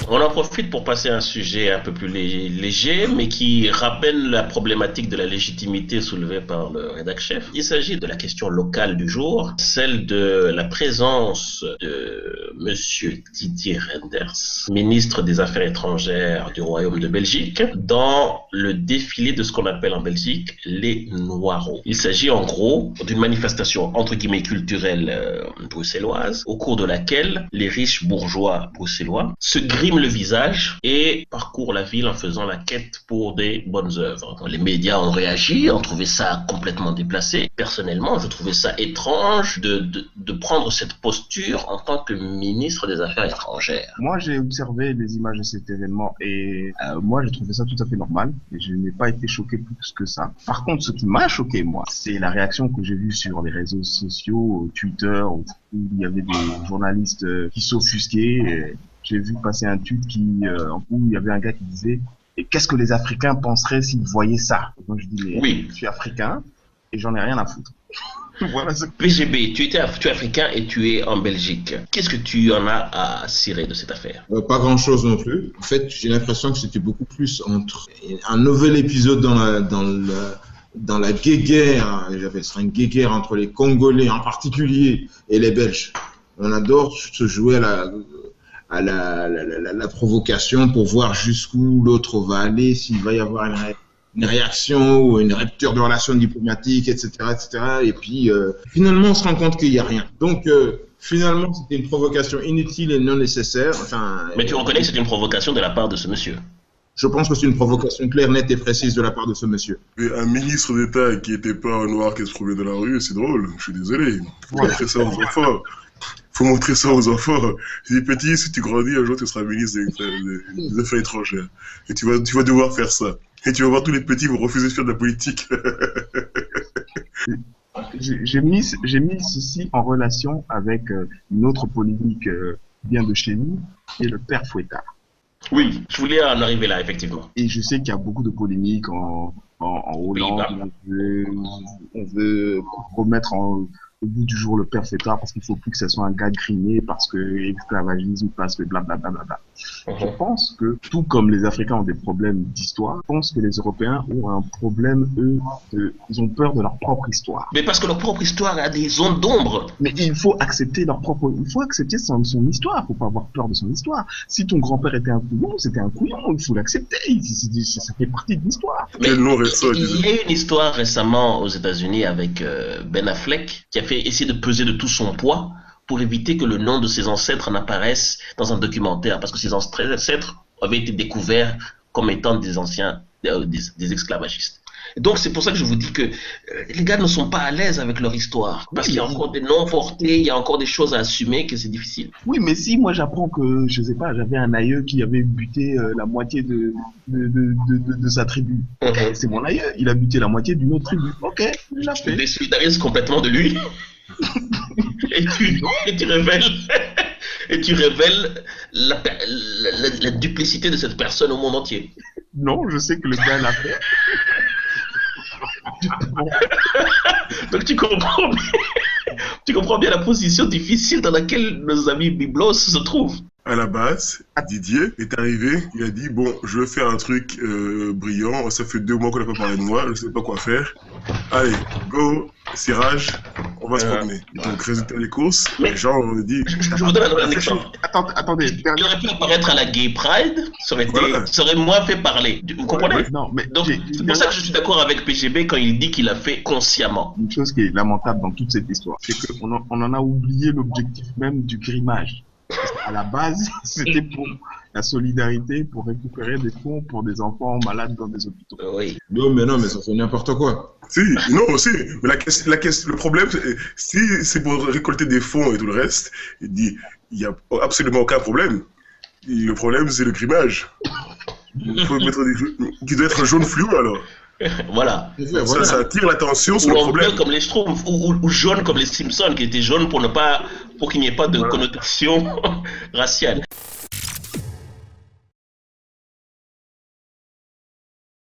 On en profite pour passer à un sujet un peu plus léger, mais qui rappelle la problématique de la légitimité soulevée par le rédac-chef. Il s'agit de la question locale du jour, celle de la présence de Monsieur Didier Reynders, ministre des Affaires étrangères du Royaume de Belgique, dans le défilé de ce qu'on appelle en Belgique les Noireaux. Il s'agit en gros d'une manifestation entre guillemets culturelle bruxelloise, au cours de laquelle les riches bourgeois bruxellois se griment le visage et parcourent la ville en faisant la quête pour des bonnes œuvres. Les médias ont réagi, ont trouvé ça complètement déplacé. Personnellement, je trouvais ça étrange de prendre cette posture en tant que ministre des Affaires étrangères. Moi, j'ai observé les images de cet événement et moi, j'ai trouvé ça tout à fait normal et je n'ai pas été choqué plus que ça. Par contre, ce qui m'a choqué, moi, c'est la réaction que j'ai vue sur les réseaux sociaux, Twitter, où il y avait des journalistes qui s'offusquaient. J'ai vu passer un tweet où il y avait un gars qui disait « Et qu'est-ce que les Africains penseraient s'ils voyaient ça ?» Donc je dis « Mais oui, je suis africain et j'en ai rien à foutre. » Voilà ce... PGB, tu es africain et tu es en Belgique. Qu'est-ce que tu en as à cirer de cette affaire? Pas grand-chose non plus. En fait, j'ai l'impression que c'était beaucoup plus entre un nouvel épisode dans la guéguerre, j'appelle ça une guéguerre entre les Congolais en particulier et les Belges. On adore se jouer à la provocation pour voir jusqu'où l'autre va aller, s'il va y avoir une réaction ou une rupture de relations diplomatiques, etc., etc. Et puis, finalement, on se rend compte qu'il n'y a rien. Donc, finalement, c'était une provocation inutile et non nécessaire. Enfin, mais tu reconnais que c'est une provocation de la part de ce monsieur? Je pense que c'est une provocation claire, nette et précise de la part de ce monsieur. Et un ministre d'État qui n'était pas un noir qui se promenait dans la rue, c'est drôle. Je suis désolé. Faut montrer ça aux enfants. Faut montrer ça aux enfants. Je dis, petit, si tu grandis, un jour, tu seras ministre des Affaires étrangères. Et tu vas devoir faire ça. Et tu vas voir tous les petits vont refuser de faire de la politique. J'ai mis ceci en relation avec une autre polémique bien de chez nous, qui est le père Fouettard. Oui, je voulais en arriver là, effectivement. Et je sais qu'il y a beaucoup de polémiques en Hollande. On veut remettre au bout du jour le père Fouettard parce qu'il faut plus que ce soit un gars grimé parce que esclavagisme, parce que blablabla. Je pense que, tout comme les Africains ont des problèmes d'histoire, je pense que les Européens ont un problème, eux, ils ont peur de leur propre histoire. Mais parce que leur propre histoire a des zones d'ombre. Mais il faut accepter son histoire, faut pas avoir peur de son histoire. Si ton grand-père était un couillon, c'était un couillon, il faut l'accepter, ça fait partie de l'histoire. Mais il y a eu une histoire récemment aux États-Unis avec Ben Affleck qui a fait essayer de peser de tout son poids pour éviter que le nom de ses ancêtres n'apparaisse dans un documentaire, parce que ses ancêtres avaient été découverts comme étant des anciens, des esclavagistes. Et donc c'est pour ça que je vous dis que les gars ne sont pas à l'aise avec leur histoire, parce qu'il y a encore des noms portés, il y a encore des choses à assumer, que c'est difficile. Oui, mais si moi j'apprends que, je sais pas, j'avais un aïeux qui avait buté la moitié de sa tribu, c'est mon aïeux, il a buté la moitié d'une autre tribu, ok, je l'ai fait. Tu désolidarises complètement de lui. et tu révèles la duplicité de cette personne au monde entier. Non, je sais que le gars l'a fait. Donc tu comprends bien la position difficile dans laquelle nos amis Biblos se trouvent. À la base, Didier est arrivé, il a dit bon, je veux faire un truc brillant, ça fait 2 mois qu'on n'a pas parlé de moi, je ne sais pas quoi faire. Allez, go, cirage, on va se promener. Donc résultat des courses, les gens ont dit... Je vous donne un exemple. Attendez. Il aurait pu apparaître à la Gay Pride, ça aurait moins fait parler. Vous comprenez? Non, mais donc c'est pour ça que je suis d'accord avec PGB quand il dit qu'il a fait consciemment. Une chose qui est lamentable dans toute cette histoire, c'est qu'on en a oublié l'objectif même du grimage. À la base, c'était pour la solidarité, pour récupérer des fonds pour des enfants malades dans des hôpitaux. Oui. Non, mais ça fait n'importe quoi. Mais le problème, si c'est pour récolter des fonds et tout le reste, il dit, il n'y a absolument aucun problème. Et le problème, c'est le grimage. Il faut mettre qui doit être jaune fluo, alors. Voilà. Ça attire l'attention sur le problème. Ou comme les Schtroumpfs, ou jaune comme les Simpsons, qui étaient jaunes pour qu'il n'y ait pas de connotation raciale.